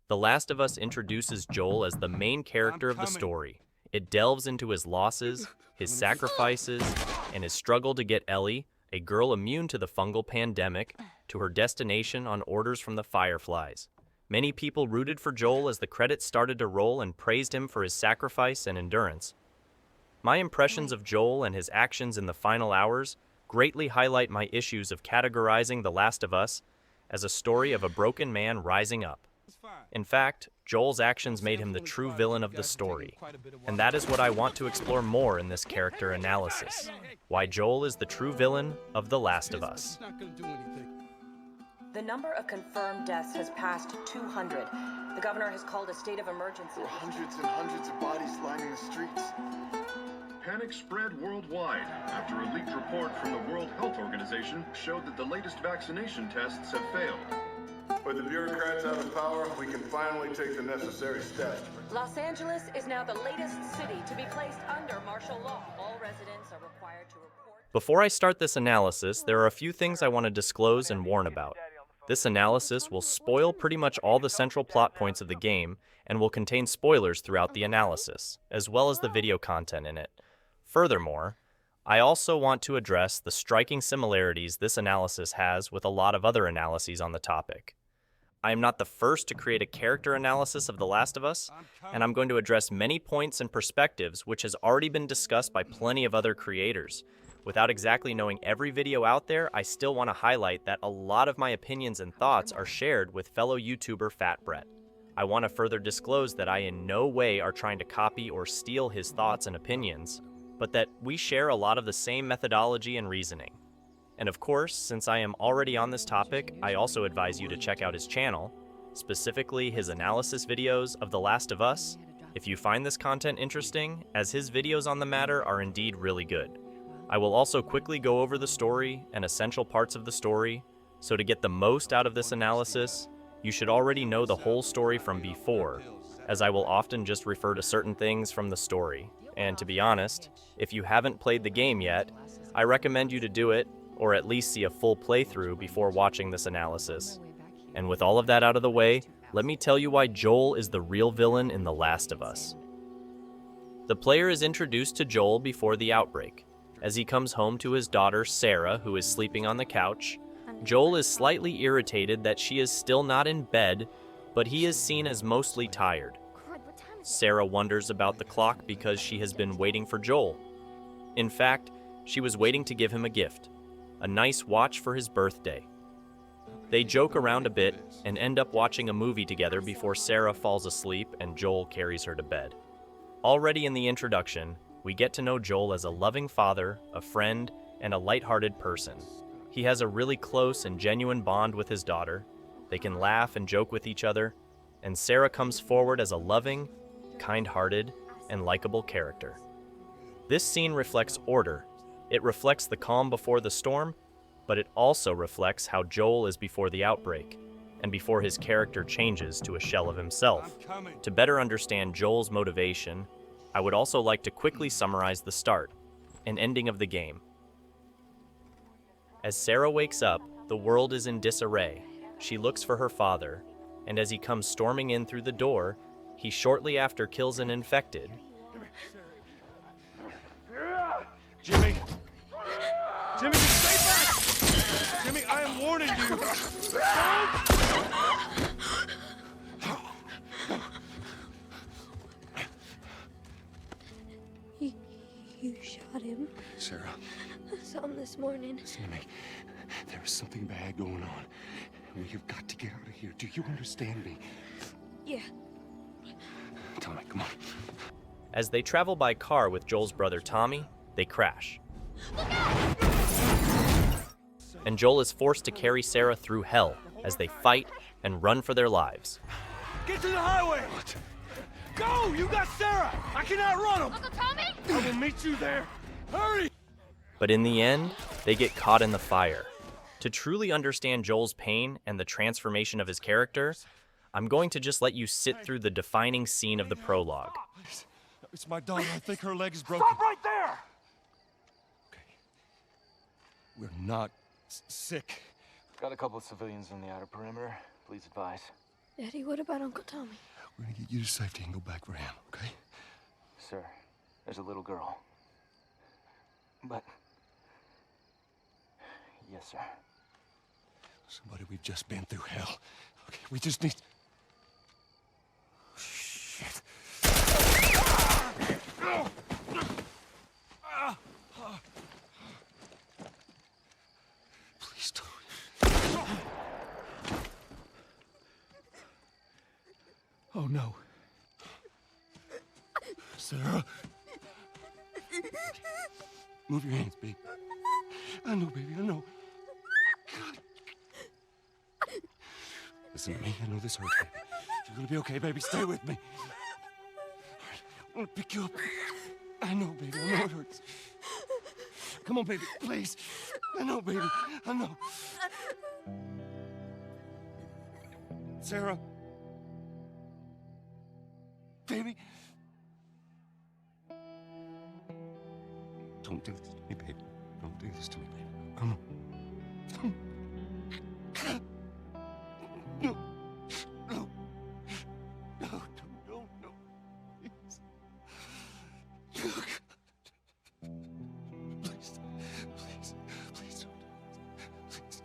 The Last of Us introduces Joel as the main character of the story. It delves into his losses, his sacrifices, and his struggle to get Ellie, a girl immune to the fungal pandemic, to her destination on orders from the Fireflies. Many people rooted for Joel as the credits started to roll and praised him for his sacrifice and endurance. My impressions of Joel and his actions in the final hours greatly highlight my issues of categorizing The Last of Us as a story of a broken man rising up. In fact, Joel's actions made him the true villain of the story, and that is what I want to explore more in this character analysis. Why Joel is the true villain of The Last of Us. The number of confirmed deaths has passed 200. The governor has called a state of emergency. There are hundreds and hundreds of bodies lining the streets. Panic spread worldwide after a leaked report from the World Health Organization showed that the latest vaccination tests have failed. With the bureaucrats out of power, we can finally take the necessary steps. Los Angeles is now the latest city to be placed under martial law. All residents are required to report. Before I start this analysis, there are a few things I want to disclose and warn about. This analysis will spoil pretty much all the central plot points of the game and will contain spoilers throughout the analysis, as well as the video content in it. Furthermore, I also want to address the striking similarities this analysis has with a lot of other analyses on the topic. I am not the first to create a character analysis of The Last of Us, and I'm going to address many points and perspectives which has already been discussed by plenty of other creators. Without exactly knowing every video out there, I still want to highlight that a lot of my opinions and thoughts are shared with fellow YouTuber Fat Brett. I want to further disclose that I in no way are trying to copy or steal his thoughts and opinions, but that we share a lot of the same methodology and reasoning. And of course, since I am already on this topic, I also advise you to check out his channel, specifically his analysis videos of The Last of Us, if you find this content interesting, as his videos on the matter are indeed really good. I will also quickly go over the story and essential parts of the story, so to get the most out of this analysis, you should already know the whole story from before, as I will often just refer to certain things from the story. And to be honest, if you haven't played the game yet, I recommend you to do it, or at least see a full playthrough before watching this analysis. And with all of that out of the way, let me tell you why Joel is the real villain in The Last of Us. The player is introduced to Joel before the outbreak. As he comes home to his daughter, Sarah, who is sleeping on the couch, Joel is slightly irritated that she is still not in bed, but he is seen as mostly tired. Sarah wonders about the clock because she has been waiting for Joel. In fact, she was waiting to give him a gift, a nice watch for his birthday. They joke around a bit and end up watching a movie together before Sarah falls asleep and Joel carries her to bed. Already in the introduction, we get to know Joel as a loving father, a friend, and a lighthearted person. He has a really close and genuine bond with his daughter. They can laugh and joke with each other, and Sarah comes forward as a loving, kind-hearted, and likable character. This scene reflects order. It reflects the calm before the storm, but it also reflects how Joel is before the outbreak, and before his character changes to a shell of himself. To better understand Joel's motivation, I would also like to quickly summarize the start and ending of the game. As Sarah wakes up, the world is in disarray. She looks for her father, and as he comes storming in through the door, he shortly after kills an infected. Jimmy! Jimmy, stay back! Jimmy, I am warning you! You shot him? Sarah. I saw him this morning. Listen to me. There is something bad going on. We have got to get out of here. Do you understand me? Yeah. Tommy, come on. As they travel by car with Joel's brother Tommy, they crash. And Joel is forced to carry Sarah through hell as they fight and run for their lives. Get to the highway! What? Go! You got Sarah! I cannot run him! Uncle Tommy? I will meet you there. Hurry! But in the end, they get caught in the fire. To truly understand Joel's pain and the transformation of his character, I'm going to just let you sit through the defining scene of the prologue. It's my daughter. I think her leg is broken. Stop right there! Okay. We're not sick. Got a couple of civilians on the outer perimeter. Please advise. Daddy, what about Uncle Tommy? We're gonna get you to safety and go back for him, okay? Sir, there's a little girl. But... Yes, sir. Somebody, we've just been through hell. Okay, we just need... Shit. Please don't. Oh, no. Sarah. Move your hands, baby. I know, baby, I know. God. Listen to me. I know this hurts, baby. You're gonna be okay, baby. Stay with me. All right, I'm gonna pick you up. I know, baby. I know it hurts. Come on, baby. Please. I know, baby. I know. Sarah. Baby. Don't do this to me, baby. Don't do this to me, baby. Come on. No. No. No, no, no, no. Please. Oh, God. Please. Please. Please don't. Please.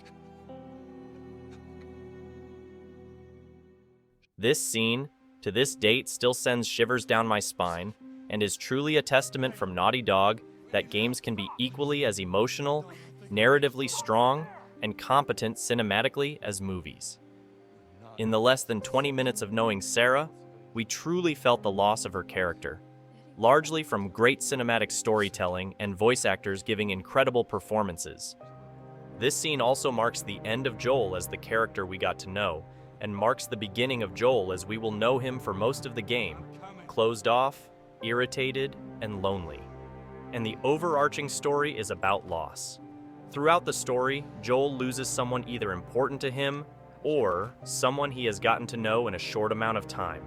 This scene, to this date, still sends shivers down my spine and is truly a testament from Naughty Dog that games can be equally as emotional, narratively strong, and competent cinematically as movies. In the less than 20 minutes of knowing Sarah, we truly felt the loss of her character, largely from great cinematic storytelling and voice actors giving incredible performances. This scene also marks the end of Joel as the character we got to know, and marks the beginning of Joel as we will know him for most of the game, closed off, irritated, and lonely. And the overarching story is about loss. Throughout the story, Joel loses someone either important to him or someone he has gotten to know in a short amount of time.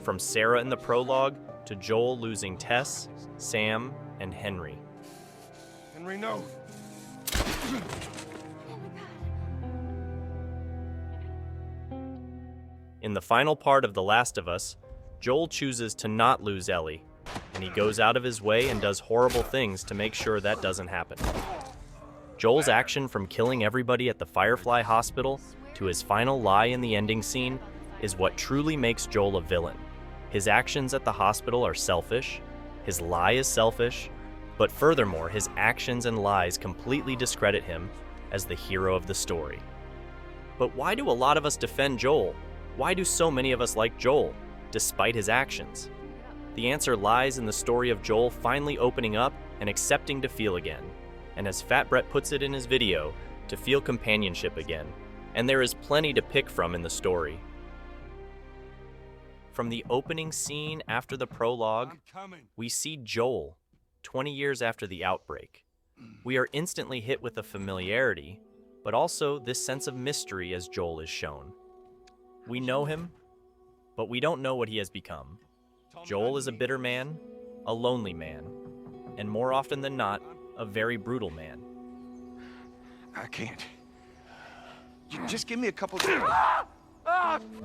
From Sarah in the prologue to Joel losing Tess, Sam, and Henry. Henry, no. In the final part of The Last of Us, Joel chooses to not lose Ellie, and he goes out of his way and does horrible things to make sure that doesn't happen. Joel's action from killing everybody at the Firefly Hospital to his final lie in the ending scene is what truly makes Joel a villain. His actions at the hospital are selfish, his lie is selfish, but furthermore, his actions and lies completely discredit him as the hero of the story. But why do a lot of us defend Joel? Why do so many of us like Joel, despite his actions? The answer lies in the story of Joel finally opening up and accepting to feel again, and as Fat Brett puts it in his video, to feel companionship again. And there is plenty to pick from in the story. From the opening scene after the prologue, we see Joel, 20 years after the outbreak. We are instantly hit with a familiarity, but also this sense of mystery as Joel is shown. We know him, but we don't know what he has become. Joel is a bitter man, a lonely man, and more often than not, a very brutal man. I can't. You just give me a couple days.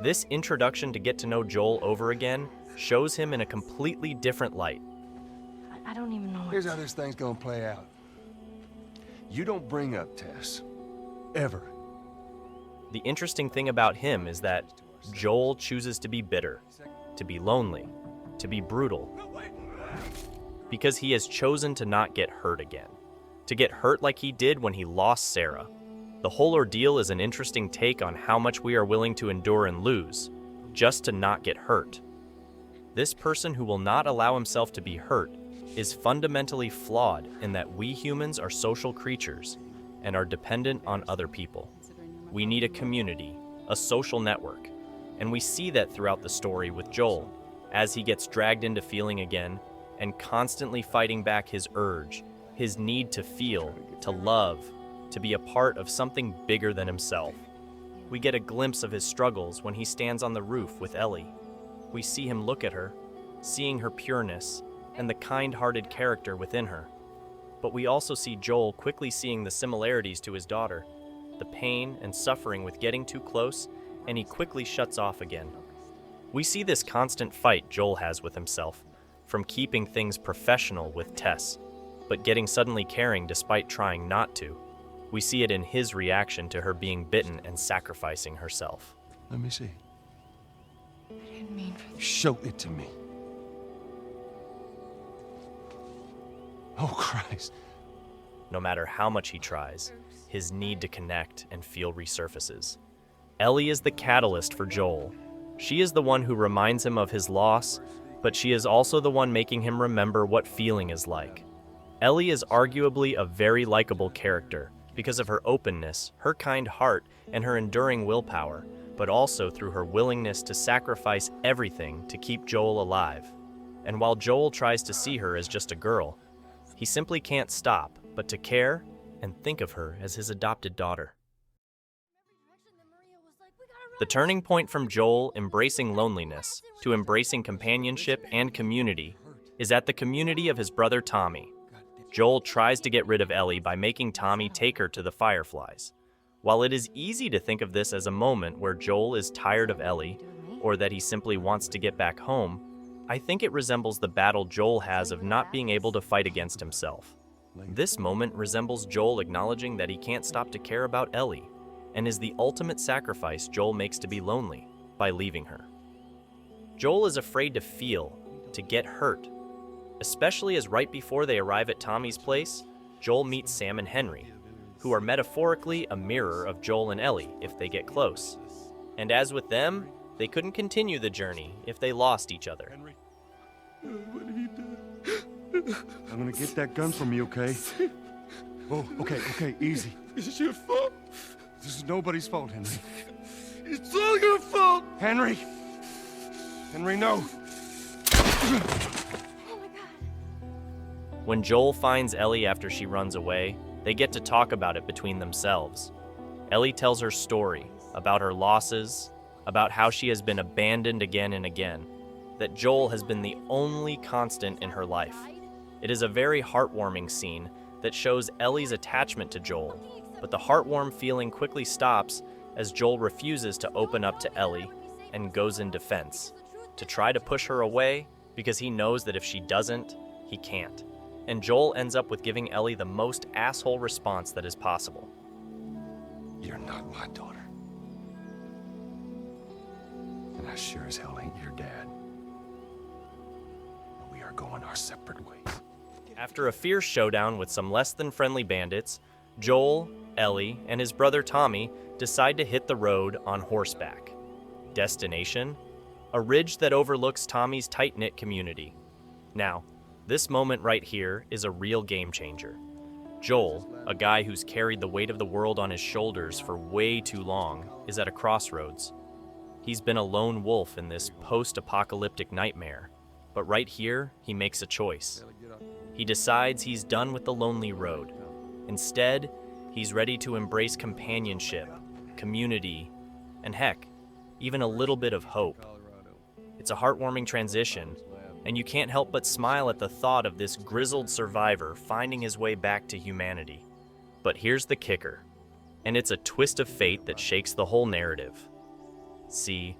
This introduction to get to know Joel over again shows him in a completely different light. I don't even know. Here's how this thing's gonna play out. You don't bring up Tess. Ever. The interesting thing about him is that Joel chooses to be bitter, to be lonely, to be brutal, because he has chosen to not get hurt again, to get hurt like he did when he lost Sarah. The whole ordeal is an interesting take on how much we are willing to endure and lose, just to not get hurt. This person who will not allow himself to be hurt is fundamentally flawed in that we humans are social creatures and are dependent on other people. We need a community, a social network, and we see that throughout the story with Joel, as he gets dragged into feeling again and constantly fighting back his urge, his need to feel, to love, to be a part of something bigger than himself. We get a glimpse of his struggles when he stands on the roof with Ellie. We see him look at her, seeing her pureness and the kind-hearted character within her. But we also see Joel quickly seeing the similarities to his daughter, the pain and suffering with getting too close and he quickly shuts off again. We see this constant fight Joel has with himself, from keeping things professional with Tess, but getting suddenly caring despite trying not to. We see it in his reaction to her being bitten and sacrificing herself. Let me see. I didn't mean for Show it to me. Oh, Christ. No matter how much he tries, his need to connect and feel resurfaces. Ellie is the catalyst for Joel. She is the one who reminds him of his loss, but she is also the one making him remember what feeling is like. Ellie is arguably a very likable character because of her openness, her kind heart, and her enduring willpower, but also through her willingness to sacrifice everything to keep Joel alive. And while Joel tries to see her as just a girl, he simply can't stop but to care and think of her as his adopted daughter. The turning point from Joel embracing loneliness to embracing companionship and community is at the community of his brother Tommy. Joel tries to get rid of Ellie by making Tommy take her to the Fireflies. While it is easy to think of this as a moment where Joel is tired of Ellie, or that he simply wants to get back home, I think it resembles the battle Joel has of not being able to fight against himself. This moment resembles Joel acknowledging that he can't stop to care about Ellie, and is the ultimate sacrifice Joel makes to be lonely by leaving her. Joel is afraid to feel, to get hurt, especially as right before they arrive at Tommy's place, Joel meets Sam and Henry, who are metaphorically a mirror of Joel and Ellie if they get close. And as with them, they couldn't continue the journey if they lost each other. I'm gonna get that gun from you, okay? Oh, okay, easy. This is your fault. This is nobody's fault, Henry. It's all your fault. Henry! Henry, no! When Joel finds Ellie after she runs away, they get to talk about it between themselves. Ellie tells her story about her losses, about how she has been abandoned again and again, that Joel has been the only constant in her life. It is a very heartwarming scene that shows Ellie's attachment to Joel, but the heartwarm feeling quickly stops as Joel refuses to open up to Ellie and goes in defense, to try to push her away because he knows that if she doesn't, he can't. And Joel ends up with giving Ellie the most asshole response that is possible. You're not my daughter. And I sure as hell ain't your dad. We are going our separate ways. After a fierce showdown with some less than friendly bandits, Joel, Ellie, and his brother Tommy decide to hit the road on horseback. Destination? A ridge that overlooks Tommy's tight-knit community. Now, this moment right here is a real game changer. Joel, a guy who's carried the weight of the world on his shoulders for way too long, is at a crossroads. He's been a lone wolf in this post-apocalyptic nightmare, but right here, he makes a choice. He decides he's done with the lonely road. Instead, he's ready to embrace companionship, community, and heck, even a little bit of hope. It's a heartwarming transition, and you can't help but smile at the thought of this grizzled survivor finding his way back to humanity. But here's the kicker, and it's a twist of fate that shakes the whole narrative. See,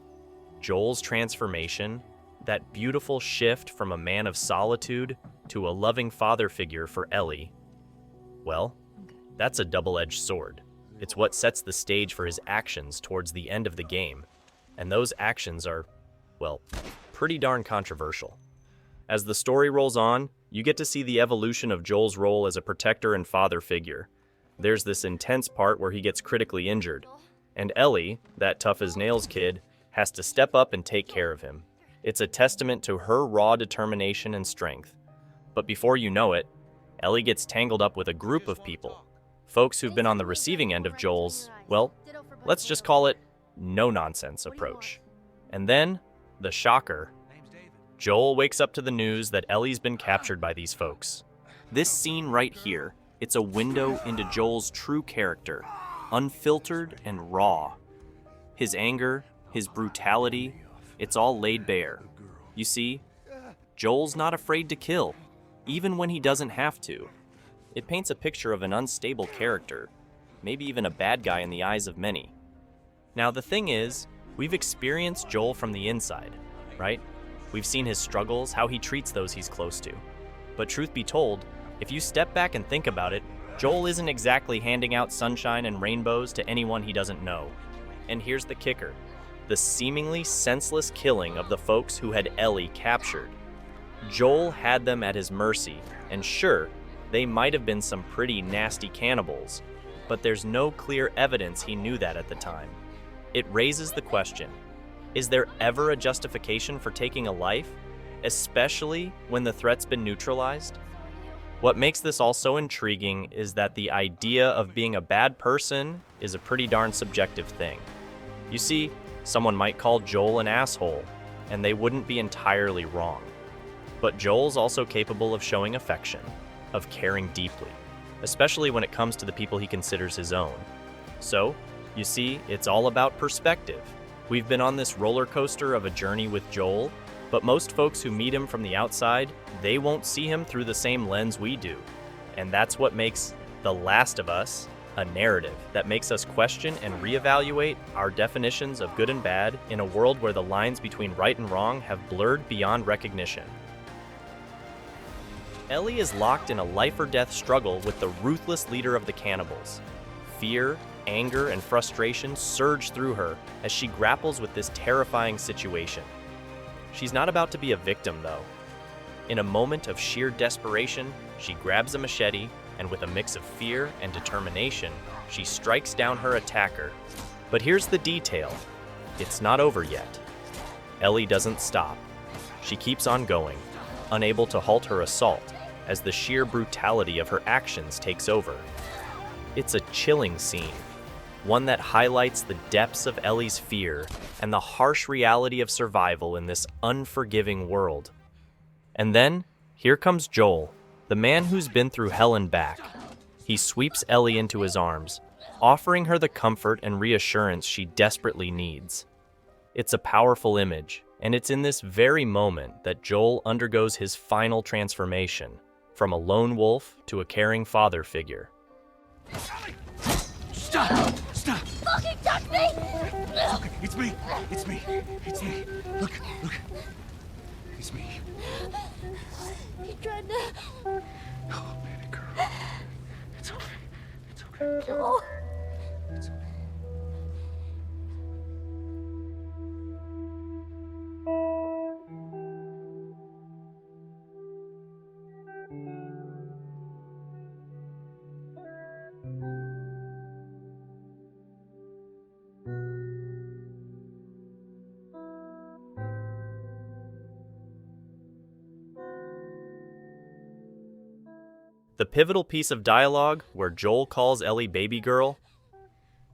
Joel's transformation, that beautiful shift from a man of solitude to a loving father figure for Ellie, well, that's a double-edged sword. It's what sets the stage for his actions towards the end of the game, and those actions are, well, pretty darn controversial. As the story rolls on, you get to see the evolution of Joel's role as a protector and father figure. There's this intense part where he gets critically injured, and Ellie, that tough-as-nails kid, has to step up and take care of him. It's a testament to her raw determination and strength. But before you know it, Ellie gets tangled up with a group of people, folks who've been on the receiving end of Joel's, well, let's just call it no-nonsense approach. And then, the shocker. Joel wakes up to the news that Ellie's been captured by these folks. This scene right here, it's a window into Joel's true character, unfiltered and raw. His anger, his brutality, it's all laid bare. You see, Joel's not afraid to kill, even when he doesn't have to. It paints a picture of an unstable character, maybe even a bad guy in the eyes of many. Now the thing is, We've experienced Joel from the inside, right? We've seen his struggles, how he treats those he's close to. But truth be told, if you step back and think about it, Joel isn't exactly handing out sunshine and rainbows to anyone he doesn't know. And here's the kicker: the seemingly senseless killing of the folks who had Ellie captured. Joel had them at his mercy, and sure, they might have been some pretty nasty cannibals, but there's no clear evidence he knew that at the time. It raises the question, is there ever a justification for taking a life, especially when the threat's been neutralized? What makes this all so intriguing is that the idea of being a bad person is a pretty darn subjective thing. You see, someone might call Joel an asshole, and they wouldn't be entirely wrong. But Joel's also capable of showing affection, of caring deeply, especially when it comes to the people he considers his own. So, you see, it's all about perspective. We've been on this roller coaster of a journey with Joel, but most folks who meet him from the outside, they won't see him through the same lens we do. And that's what makes The Last of Us a narrative that makes us question and reevaluate our definitions of good and bad in a world where the lines between right and wrong have blurred beyond recognition. Ellie is locked in a life or death struggle with the ruthless leader of the cannibals. Fear, anger, and frustration surge through her as she grapples with this terrifying situation. She's not about to be a victim, though. In a moment of sheer desperation, she grabs a machete, and with a mix of fear and determination, she strikes down her attacker. But here's the detail: it's not over yet. Ellie doesn't stop. She keeps on going, unable to halt her assault, as the sheer brutality of her actions takes over. It's a chilling scene, one that highlights the depths of Ellie's fear and the harsh reality of survival in this unforgiving world. And then, here comes Joel, the man who's been through hell and back. He sweeps Ellie into his arms, offering her the comfort and reassurance she desperately needs. It's a powerful image, and it's in this very moment that Joel undergoes his final transformation, from a lone wolf to a caring father figure. Stop! Stop! Fucking touch me! Okay, it's me! It's me! It's me! Look! It's me. He tried to... Oh, baby girl. It's okay. It's okay. Joel. It's okay. The pivotal piece of dialogue where Joel calls Ellie baby girl,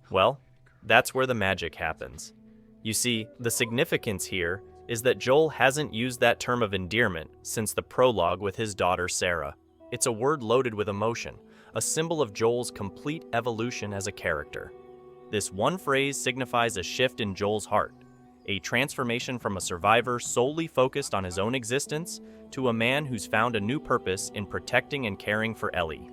well, that's where the magic happens. You see, the significance here is that Joel hasn't used that term of endearment since the prologue with his daughter Sarah. It's a word loaded with emotion, a symbol of Joel's complete evolution as a character. This one phrase signifies a shift in Joel's heart, a transformation from a survivor solely focused on his own existence to a man who's found a new purpose in protecting and caring for Ellie.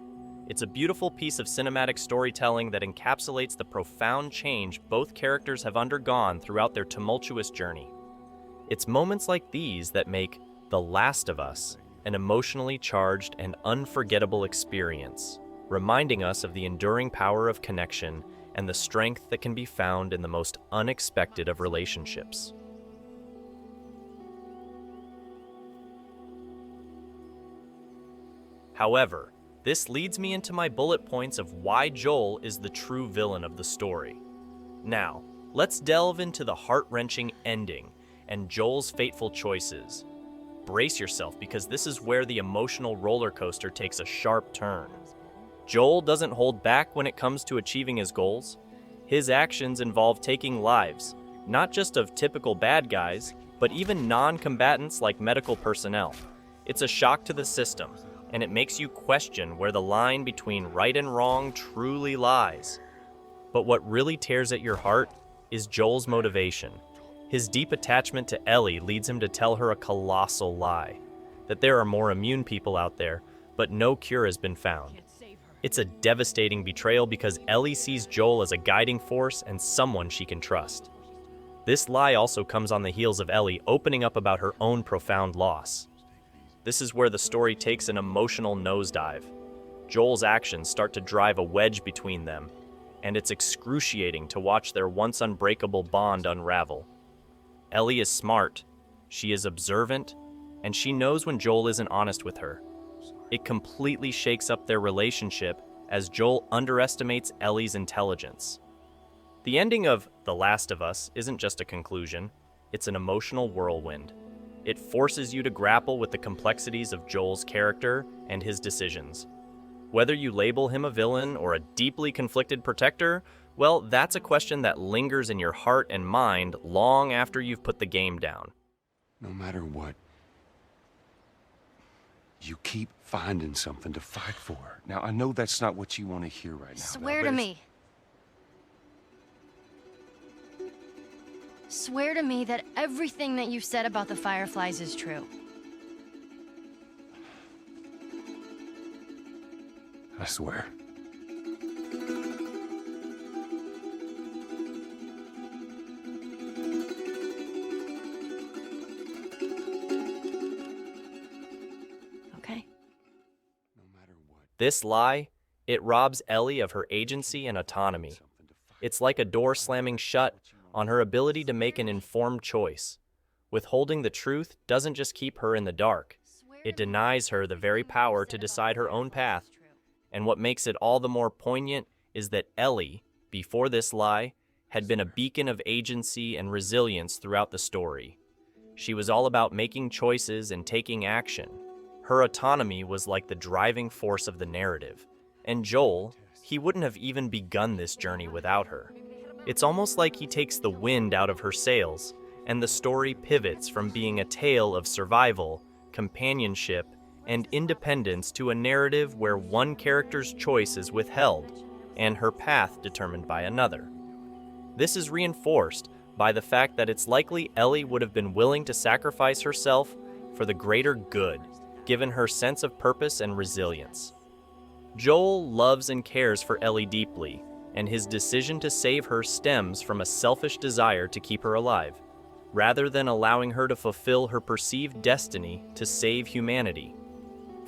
It's a beautiful piece of cinematic storytelling that encapsulates the profound change both characters have undergone throughout their tumultuous journey. It's moments like these that make The Last of Us an emotionally charged and unforgettable experience, reminding us of the enduring power of connection and the strength that can be found in the most unexpected of relationships. However, this leads me into my bullet points of why Joel is the true villain of the story. Now, let's delve into the heart-wrenching ending and Joel's fateful choices. Brace yourself, because this is where the emotional roller coaster takes a sharp turn. Joel doesn't hold back when it comes to achieving his goals. His actions involve taking lives, not just of typical bad guys, but even non-combatants like medical personnel. It's a shock to the system, and it makes you question where the line between right and wrong truly lies. But what really tears at your heart is Joel's motivation. His deep attachment to Ellie leads him to tell her a colossal lie, that there are more immune people out there, but no cure has been found. It's a devastating betrayal because Ellie sees Joel as a guiding force and someone she can trust. This lie also comes on the heels of Ellie opening up about her own profound loss. This is where the story takes an emotional nosedive. Joel's actions start to drive a wedge between them, and it's excruciating to watch their once unbreakable bond unravel. Ellie is smart, she is observant, and she knows when Joel isn't honest with her. It completely shakes up their relationship as Joel underestimates Ellie's intelligence. The ending of The Last of Us isn't just a conclusion, it's an emotional whirlwind. It forces you to grapple with the complexities of Joel's character and his decisions. Whether you label him a villain or a deeply conflicted protector, well, that's a question that lingers in your heart and mind long after you've put the game down. No matter what, you keep finding something to fight for. Now, I know that's not what you want to hear right now. Swear to me. Swear to me that everything that you've said about the Fireflies is true. I swear. Okay. This lie, it robs Ellie of her agency and autonomy. It's like a door slamming shut on her ability to make an informed choice. Withholding the truth doesn't just keep her in the dark. It denies her the very power to decide her own path. And what makes it all the more poignant is that Ellie, before this lie, had been a beacon of agency and resilience throughout the story. She was all about making choices and taking action. Her autonomy was like the driving force of the narrative. And Joel, he wouldn't have even begun this journey without her. It's almost like he takes the wind out of her sails, and the story pivots from being a tale of survival, companionship, and independence to a narrative where one character's choice is withheld, and her path determined by another. This is reinforced by the fact that it's likely Ellie would have been willing to sacrifice herself for the greater good, given her sense of purpose and resilience. Joel loves and cares for Ellie deeply, and his decision to save her stems from a selfish desire to keep her alive, rather than allowing her to fulfill her perceived destiny to save humanity.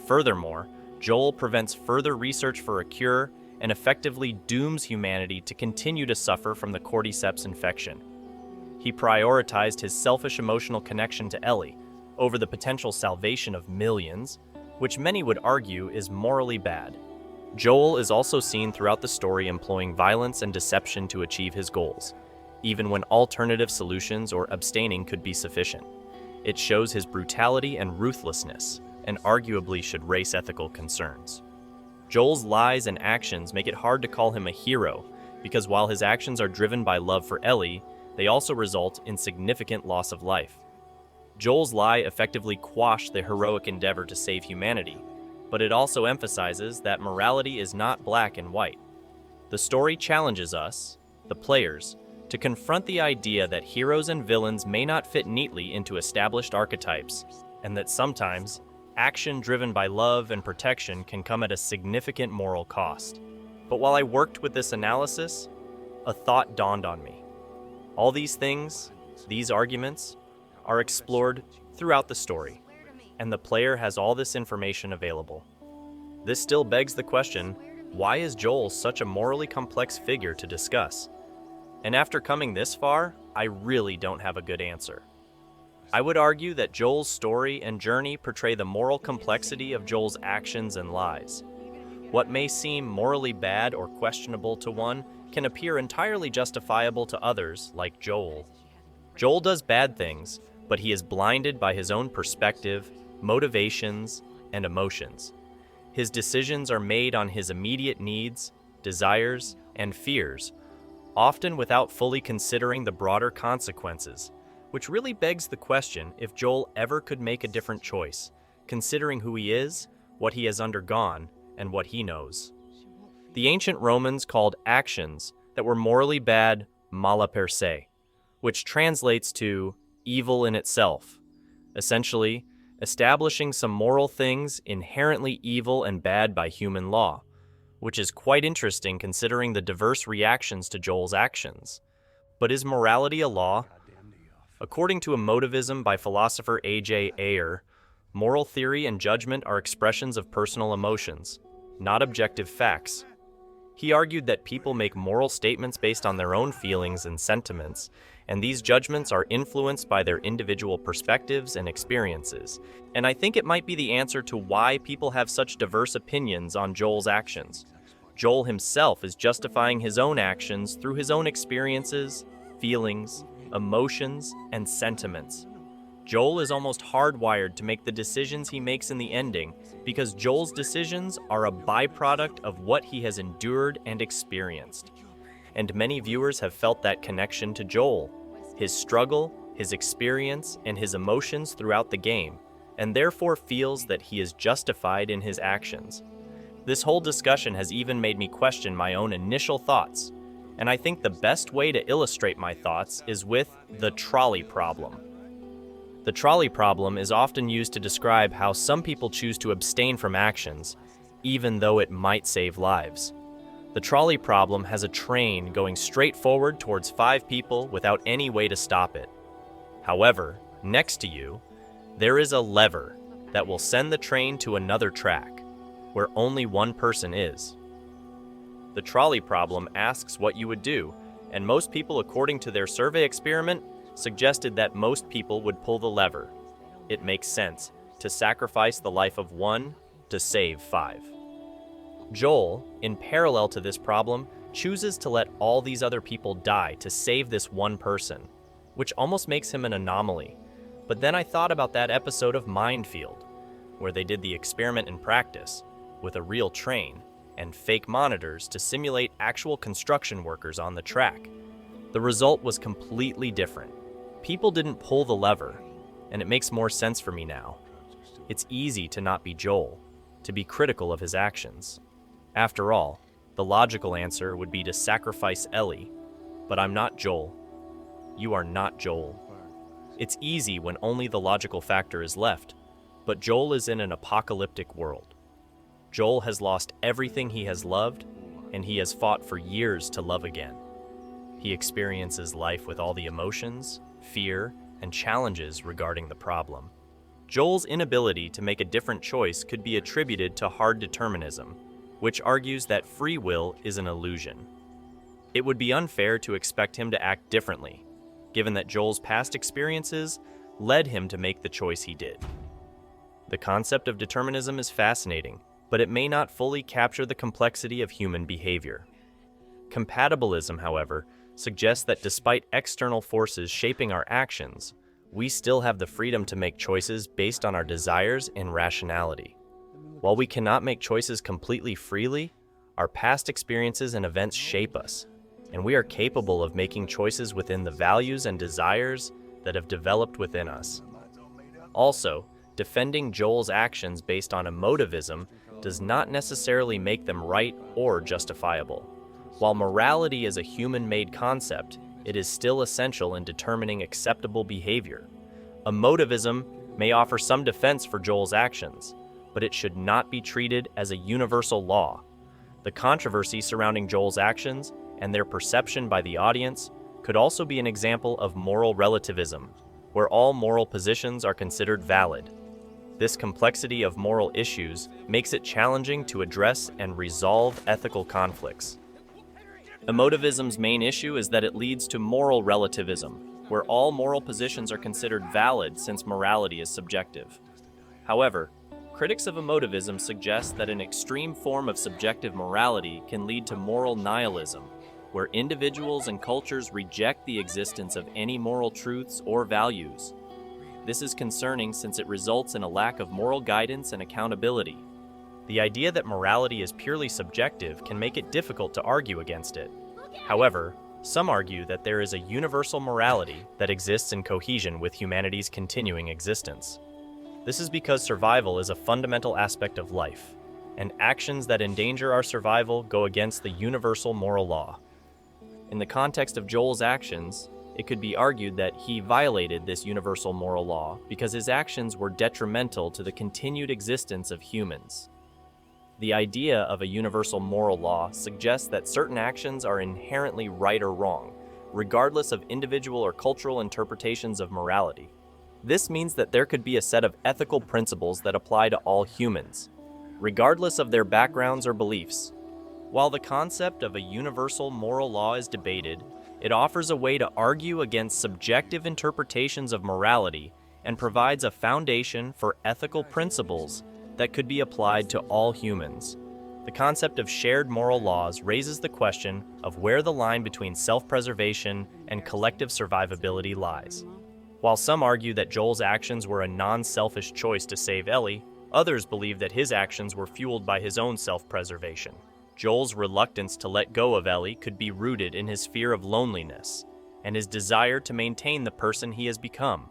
Furthermore, Joel prevents further research for a cure and effectively dooms humanity to continue to suffer from the cordyceps infection. He prioritized his selfish emotional connection to Ellie over the potential salvation of millions, which many would argue is morally bad. Joel is also seen throughout the story employing violence and deception to achieve his goals, even when alternative solutions or abstaining could be sufficient. It shows his brutality and ruthlessness, and arguably should raise ethical concerns. Joel's lies and actions make it hard to call him a hero, because while his actions are driven by love for Ellie, they also result in significant loss of life. Joel's lie effectively quashed the heroic endeavor to save humanity, but it also emphasizes that morality is not black and white. The story challenges us, the players, to confront the idea that heroes and villains may not fit neatly into established archetypes, and that sometimes action driven by love and protection can come at a significant moral cost. But while I worked with this analysis, a thought dawned on me. All these things, these arguments, are explored throughout the story, and the player has all this information available. This still begs the question, why is Joel such a morally complex figure to discuss? And after coming this far, I really don't have a good answer. I would argue that Joel's story and journey portray the moral complexity of Joel's actions and lies. What may seem morally bad or questionable to one can appear entirely justifiable to others, like Joel. Joel does bad things, but he is blinded by his own perspective, motivations, and emotions. His decisions are made on his immediate needs, desires, and fears, often without fully considering the broader consequences, which really begs the question if Joel ever could make a different choice, considering who he is, what he has undergone, and what he knows. The ancient Romans called actions that were morally bad mala per se, which translates to evil in itself, essentially establishing some moral things inherently evil and bad by human law, which is quite interesting considering the diverse reactions to Joel's actions. But is morality a law, According to Emotivism by philosopher A.J. Ayer, moral theory and judgment are expressions of personal emotions, not objective facts. He argued that people make moral statements based on their own feelings and sentiments, and these judgments are influenced by their individual perspectives and experiences. And I think it might be the answer to why people have such diverse opinions on Joel's actions. Joel himself is justifying his own actions through his own experiences, feelings, emotions, and sentiments. Joel is almost hardwired to make the decisions he makes in the ending because Joel's decisions are a byproduct of what he has endured and experienced. And many viewers have felt that connection to Joel, his struggle, his experience, and his emotions throughout the game, and therefore feels that he is justified in his actions. This whole discussion has even made me question my own initial thoughts, and I think the best way to illustrate my thoughts is with the trolley problem. The trolley problem is often used to describe how some people choose to abstain from actions, even though it might save lives. The trolley problem has a train going straight forward towards 5 people without any way to stop it. However, next to you, there is a lever that will send the train to another track, where only one person is. The trolley problem asks what you would do, and most people, according to their survey experiment, suggested that most people would pull the lever. It makes sense to sacrifice the life of 1 to save 5. Joel, in parallel to this problem, chooses to let all these other people die to save this one person, which almost makes him an anomaly. But then I thought about that episode of Minefield, where they did the experiment in practice, with a real train and fake monitors to simulate actual construction workers on the track. The result was completely different. People didn't pull the lever, and it makes more sense for me now. It's easy to not be Joel, to be critical of his actions. After all, the logical answer would be to sacrifice Ellie, but I'm not Joel. You are not Joel. It's easy when only the logical factor is left, but Joel is in an apocalyptic world. Joel has lost everything he has loved, and he has fought for years to love again. He experiences life with all the emotions, fear, and challenges regarding the problem. Joel's inability to make a different choice could be attributed to hard determinism, which argues that free will is an illusion. It would be unfair to expect him to act differently, given that Joel's past experiences led him to make the choice he did. The concept of determinism is fascinating, but it may not fully capture the complexity of human behavior. Compatibilism, however, suggests that despite external forces shaping our actions, we still have the freedom to make choices based on our desires and rationality. While we cannot make choices completely freely, our past experiences and events shape us, and we are capable of making choices within the values and desires that have developed within us. Also, defending Joel's actions based on emotivism does not necessarily make them right or justifiable. While morality is a human-made concept, it is still essential in determining acceptable behavior. Emotivism may offer some defense for Joel's actions, but it should not be treated as a universal law. The controversy surrounding Joel's actions and their perception by the audience could also be an example of moral relativism, where all moral positions are considered valid. This complexity of moral issues makes it challenging to address and resolve ethical conflicts. Emotivism's main issue is that it leads to moral relativism, where all moral positions are considered valid since morality is subjective. However, critics of emotivism suggest that an extreme form of subjective morality can lead to moral nihilism, where individuals and cultures reject the existence of any moral truths or values. This is concerning since it results in a lack of moral guidance and accountability. The idea that morality is purely subjective can make it difficult to argue against it. However, some argue that there is a universal morality that exists in cohesion with humanity's continuing existence. This is because survival is a fundamental aspect of life, and actions that endanger our survival go against the universal moral law. In the context of Joel's actions, it could be argued that he violated this universal moral law because his actions were detrimental to the continued existence of humans. The idea of a universal moral law suggests that certain actions are inherently right or wrong, regardless of individual or cultural interpretations of morality. This means that there could be a set of ethical principles that apply to all humans, regardless of their backgrounds or beliefs. While the concept of a universal moral law is debated, it offers a way to argue against subjective interpretations of morality and provides a foundation for ethical principles that could be applied to all humans. The concept of shared moral laws raises the question of where the line between self-preservation and collective survivability lies. While some argue that Joel's actions were a non-selfish choice to save Ellie, others believe that his actions were fueled by his own self-preservation. Joel's reluctance to let go of Ellie could be rooted in his fear of loneliness and his desire to maintain the person he has become.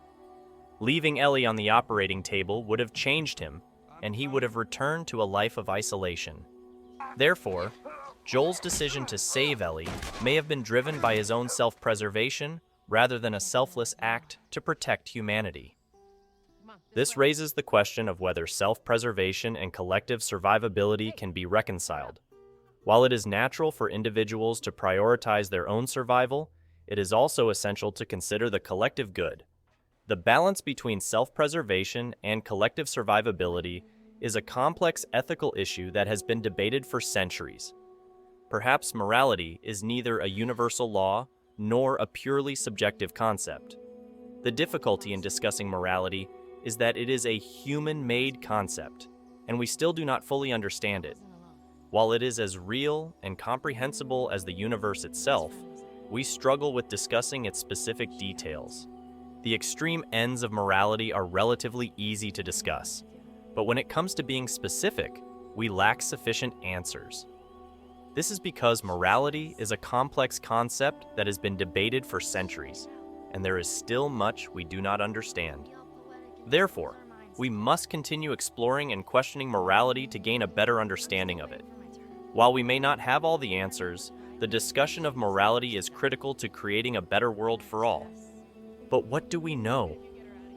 Leaving Ellie on the operating table would have changed him, and he would have returned to a life of isolation. Therefore, Joel's decision to save Ellie may have been driven by his own self-preservation rather than a selfless act to protect humanity. This raises the question of whether self-preservation and collective survivability can be reconciled. While it is natural for individuals to prioritize their own survival, it is also essential to consider the collective good. The balance between self-preservation and collective survivability is a complex ethical issue that has been debated for centuries. Perhaps morality is neither a universal law nor a purely subjective concept. The difficulty in discussing morality is that it is a human-made concept, and we still do not fully understand it. While it is as real and comprehensible as the universe itself, we struggle with discussing its specific details. The extreme ends of morality are relatively easy to discuss, but when it comes to being specific, we lack sufficient answers. This is because morality is a complex concept that has been debated for centuries, and there is still much we do not understand. Therefore, we must continue exploring and questioning morality to gain a better understanding of it. While we may not have all the answers, the discussion of morality is critical to creating a better world for all. But what do we know?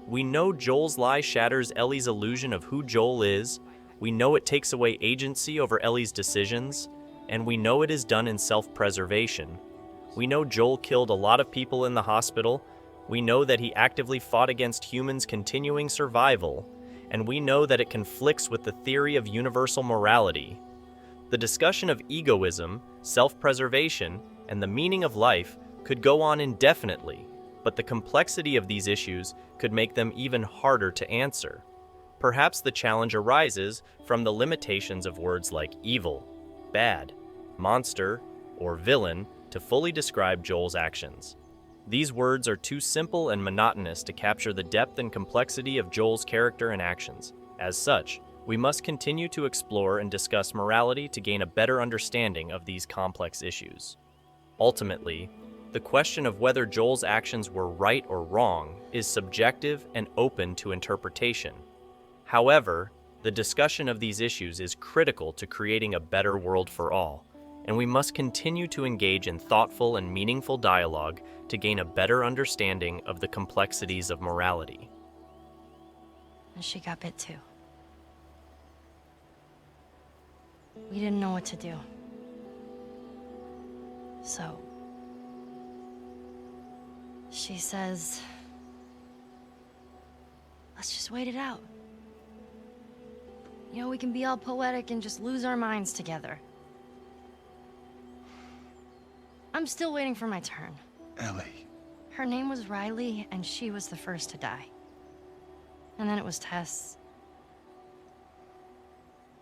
We know Joel's lie shatters Ellie's illusion of who Joel is, we know it takes away agency over Ellie's decisions, and we know it is done in self-preservation. We know Joel killed a lot of people in the hospital, we know that he actively fought against humans' continuing survival, and we know that it conflicts with the theory of universal morality. The discussion of egoism, self-preservation, and the meaning of life could go on indefinitely, but the complexity of these issues could make them even harder to answer. Perhaps the challenge arises from the limitations of words like evil, bad, monster, or villain to fully describe Joel's actions. These words are too simple and monotonous to capture the depth and complexity of Joel's character and actions. As such, we must continue to explore and discuss morality to gain a better understanding of these complex issues. Ultimately, the question of whether Joel's actions were right or wrong is subjective and open to interpretation. However, the discussion of these issues is critical to creating a better world for all, and we must continue to engage in thoughtful and meaningful dialogue to gain a better understanding of the complexities of morality. And she got bit too. We didn't know what to do. So, she says, let's just wait it out. You know, we can be all poetic and just lose our minds together. I'm still waiting for my turn. Ellie. Her name was Riley, and she was the first to die. And then it was Tess.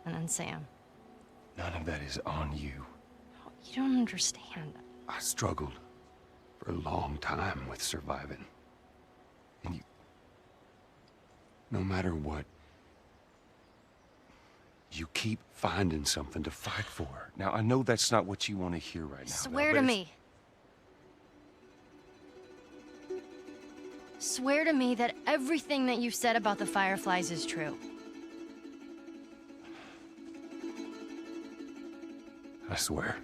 And then Sam. None of that is on you. You don't understand. I struggled for a long time with surviving. And you... No matter what, you keep finding something to fight for. Now, I know that's not what you want to hear right now. Swear to me. Swear to me that everything that you've said about the Fireflies is true. I swear.